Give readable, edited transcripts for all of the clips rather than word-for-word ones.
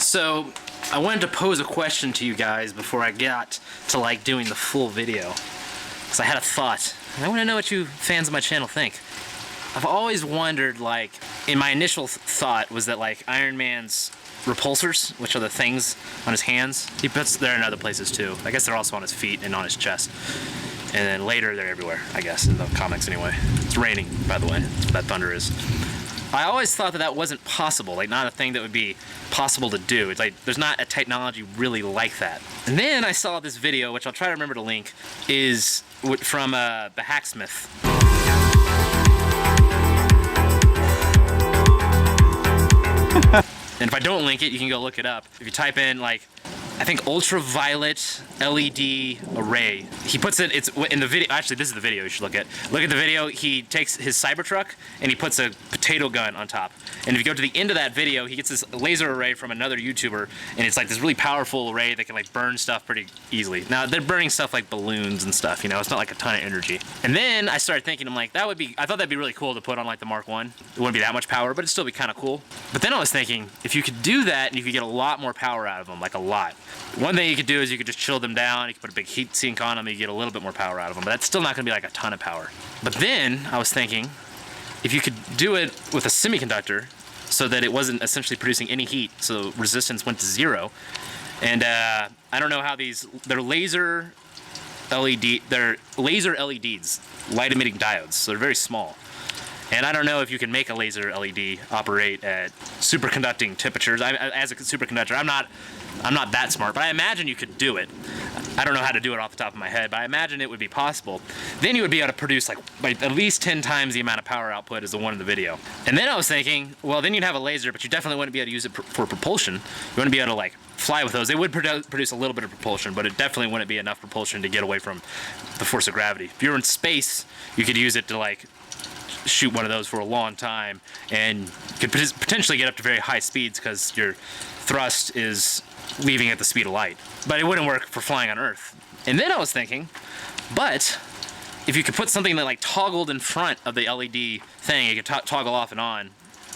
So I wanted to pose a question to you guys before I got to like doing the full video, because I had a thought and I want to know what you fans of my channel think. I've always wondered, like, in my initial thought was that like Iron Man's repulsors, which are the things on his hands, he puts there in other places too. I guess they're also on his feet and on his chest. And then later they're everywhere, I guess, in the comics anyway. It's raining, by the way. That's what that thunder is. I always thought that that wasn't possible, like not a thing that would be possible to do. It's like there's not a technology really like that. And then I saw this video, which I'll try to remember to link, is from the Hacksmith. And if I don't link it, you can go look it up. If you type in like, I think ultraviolet LED array. He puts it, it's in the video, actually this is the video you should look at. Look at the video, he takes his Cybertruck and he puts a potato gun on top. And if you go to the end of that video, he gets this laser array from another YouTuber, and it's like this really powerful array that can like burn stuff pretty easily. Now they're burning stuff like balloons and stuff, you know, it's not like a ton of energy. And then I started thinking, I'm like, that would be, I thought that'd be really cool to put on like the Mark 1. It wouldn't be that much power, but it'd still be kind of cool. But then I was thinking, if you could do that and you could get a lot more power out of them, like a lot. One thing you could do is you could just chill them down, you could put a big heat sink on them, and you get a little bit more power out of them, but that's still not gonna be like a ton of power. But then I was thinking, if you could do it with a semiconductor so that it wasn't essentially producing any heat, so resistance went to 0. And I don't know how they're laser LEDs, light emitting diodes, so they're very small. And I don't know if you can make a laser LED operate at superconducting temperatures. As a superconductor, I'm not that smart, but I imagine you could do it. I don't know how to do it off the top of my head, but I imagine it would be possible. Then you would be able to produce like at least 10 times the amount of power output as the one in the video. And then I was thinking, well, then you'd have a laser, but you definitely wouldn't be able to use it for propulsion. You wouldn't be able to like fly with those. They would produce a little bit of propulsion, but it definitely wouldn't be enough propulsion to get away from the force of gravity. If you were in space, you could use it to like shoot one of those for a long time, and could potentially get up to very high speeds because your thrust is leaving at the speed of light. But it wouldn't work for flying on Earth. And then I was thinking, but if you could put something that like toggled in front of the LED thing, you could toggle off and on,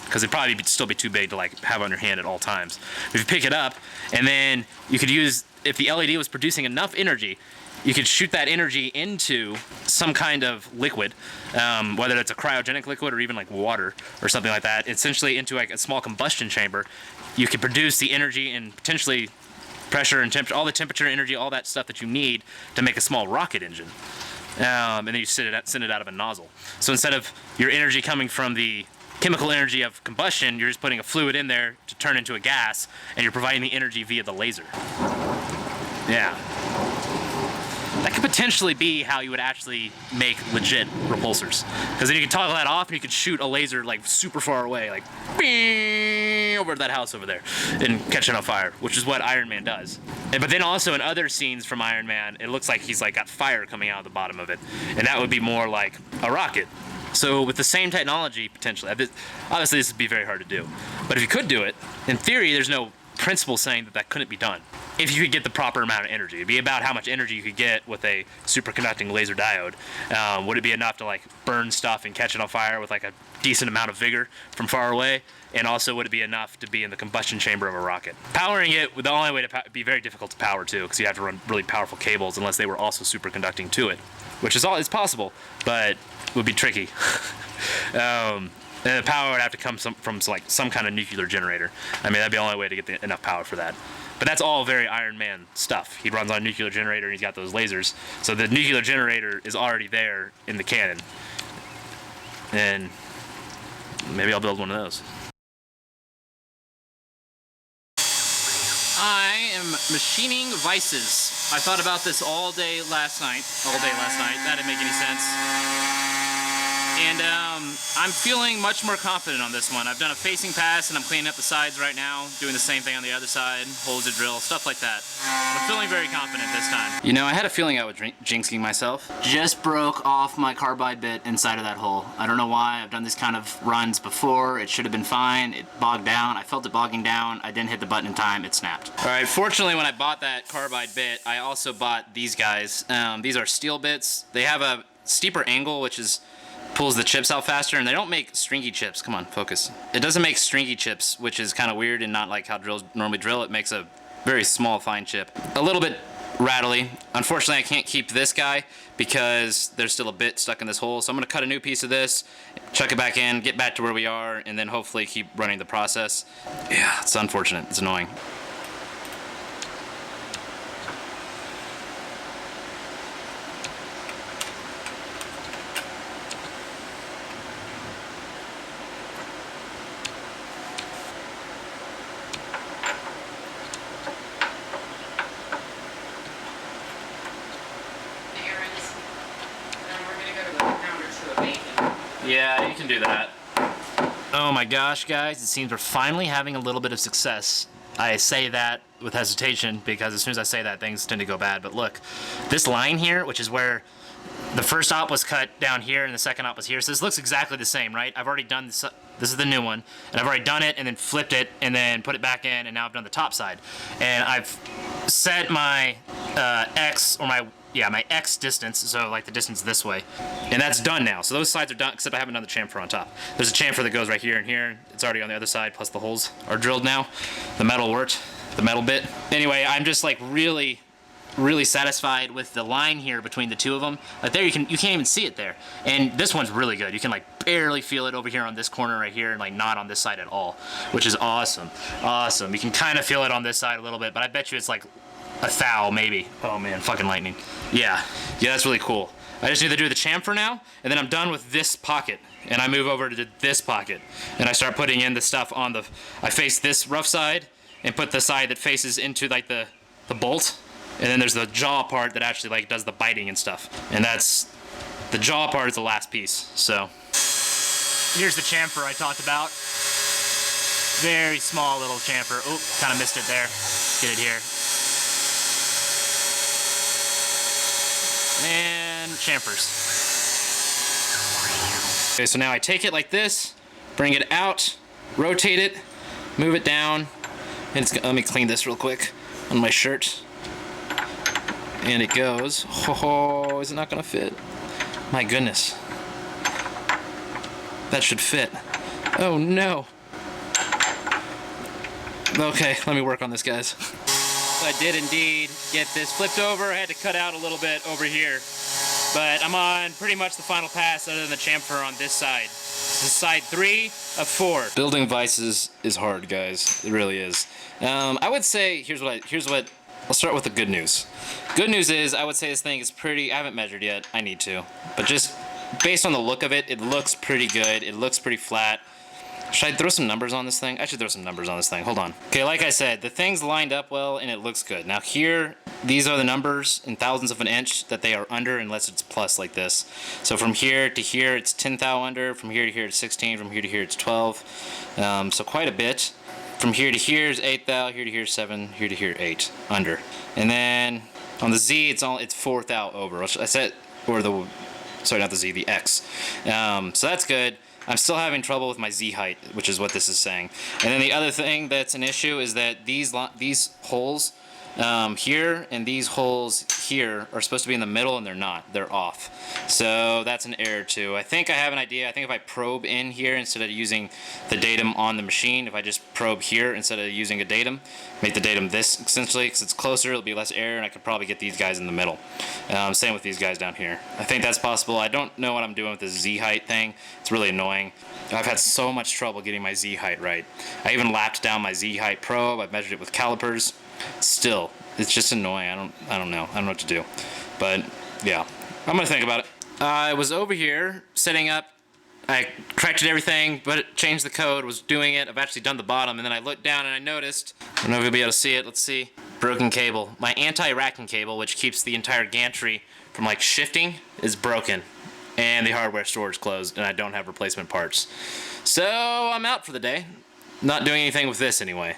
because it'd probably still be too big to like have on your hand at all times. If you pick it up, and then you could use, if the LED was producing enough energy, you could shoot that energy into some kind of liquid, whether it's a cryogenic liquid or even like water or something like that, essentially into like a small combustion chamber. You could produce the energy and potentially pressure and temperature, all the temperature, energy, all that stuff that you need to make a small rocket engine. And then you send it out of a nozzle. So instead of your energy coming from the chemical energy of combustion, you're just putting a fluid in there to turn into a gas, and you're providing the energy via the laser. Yeah. That could potentially be how you would actually make legit repulsors. Because then you could toggle that off and you could shoot a laser like super far away, like over that house over there, and catch it on fire, which is what Iron Man does. But then also in other scenes from Iron Man, it looks like he's like got fire coming out of the bottom of it. And that would be more like a rocket. So with the same technology, potentially, obviously this would be very hard to do. But if you could do it, in theory, there's no principle saying that that couldn't be done. If you could get the proper amount of energy. It'd be about how much energy you could get with a superconducting laser diode. Would it be enough to like burn stuff and catch it on fire with like a decent amount of vigor from far away? And also, would it be enough to be in the combustion chamber of a rocket? Powering it, the only way to be very difficult to power too, because you have to run really powerful cables unless they were also superconducting to it, which is it's possible, but would be tricky. And the power would have to come from like some kind of nuclear generator. I mean, that'd be the only way to get enough power for that. But that's all very Iron Man stuff. He runs on a nuclear generator and he's got those lasers. So the nuclear generator is already there in the canon. And maybe I'll build one of those. I am machining vices. I thought about this all day last night. That didn't make any sense. And I'm feeling much more confident on this one. I've done a facing pass and I'm cleaning up the sides right now, doing the same thing on the other side, holes to drill, stuff like that. I'm feeling very confident this time. You know, I had a feeling I was jinxing myself. Just broke off my carbide bit inside of that hole. I don't know why. I've done these kind of runs before. It should have been fine. It bogged down. I felt it bogging down. I didn't hit the button in time. It snapped. All right, fortunately when I bought that carbide bit, I also bought these guys. These are steel bits. They have a steeper angle, which is pulls the chips out faster, and they don't make stringy chips. Come on, focus. It doesn't make stringy chips, which is kind of weird and not like how drills normally drill. It makes a very small, fine chip. A little bit rattly. Unfortunately, I can't keep this guy because there's still a bit stuck in this hole. So I'm gonna cut a new piece of this, chuck it back in, get back to where we are, and then hopefully keep running the process. Yeah, it's unfortunate. It's annoying. Yeah, you can do that. Oh my gosh, guys, it seems we're finally having a little bit of success. I say that with hesitation because as soon as I say that, things tend to go bad. But look, this line here, which is where the first op was cut down here and the second op was here. So this looks exactly the same, right? I've already done this. This is the new one, and I've already done it and then flipped it and then put it back in, and now I've done the top side. And I've set my X, or my X distance, so like the distance this way. And that's done now. So those sides are done, except I haven't done the chamfer on top. There's a chamfer that goes right here and here. It's already on the other side, plus the holes are drilled now. The metal worked, the metal bit. Anyway, I'm just like really satisfied with the line here between the two of them. Like there, you can't even see it there. And this one's really good. You can like barely feel it over here on this corner right here, and like not on this side at all, which is awesome. Awesome. You can kind of feel it on this side a little bit, but I bet you it's like a thou maybe. Oh man, fucking lightning. Yeah, that's really cool. I just need to do the chamfer now, and then I'm done with this pocket, and I move over to this pocket, and I start putting in the stuff on the, I face this rough side, and put the side that faces into like the bolt, and then there's the jaw part that actually like does the biting and stuff, and that's, the jaw part is the last piece, so. Here's the chamfer I talked about. Very small little chamfer. Oh, kind of missed it there. Get it here. And chamfers. Okay, so now I take it like this, bring it out, rotate it, move it down, and let me clean this real quick on my shirt. And it goes. Oh, is it not gonna fit? My goodness. That should fit. Oh no. Okay, let me work on this, guys. I did indeed get this flipped over. I had to cut out a little bit over here, but I'm on pretty much the final pass other than the chamfer on this side. This is side 3 of 4. Building vices is hard, guys. It really is. I would say, I'll start with the good news. Good news is, I would say this thing is pretty, I haven't measured yet, I need to, but just based on the look of it, it looks pretty good. It looks pretty flat. Should I throw some numbers on this thing? I should throw some numbers on this thing. Hold on. Okay, like I said, the thing's lined up well and it looks good. Now here, these are the numbers in thousandths of an inch that they are under unless it's plus like this. So from here to here, it's 10 thou under. From here to here, it's 16. From here to here, it's 12. So quite a bit. From here to here is 8 thou. Here to here, 7. Here to here, 8 under. And then on the Z, it's 4 thou over. I said, or the, sorry, not the Z, the X. So that's good. I'm still having trouble with my Z height, which is what this is saying. And then the other thing that's an issue is that these holes here and these holes here are supposed to be in the middle, and they're not. They're off. So that's an error too. I think I have an idea. I think if I probe in here instead of using the datum on the machine, if I just probe here instead of using a datum, make the datum this essentially, because it's closer, it'll be less error, and I could probably get these guys in the middle. Same with these guys down here. I think that's possible. I don't know what I'm doing with this Z height thing. It's really annoying. I've had so much trouble getting my Z height right. I even lapped down my Z height probe. I've measured it with calipers. Still, it's just annoying. I don't know. I don't know what to do. But yeah, I'm gonna think about it. I was over here setting up. I corrected everything, but changed the code, was doing it. I've actually done the bottom, and then I looked down and I noticed, I don't know if you'll be able to see it, let's see. Broken cable. My anti-racking cable, which keeps the entire gantry from like shifting, is broken. And the hardware store is closed, and I don't have replacement parts. So I'm out for the day. Not doing anything with this anyway.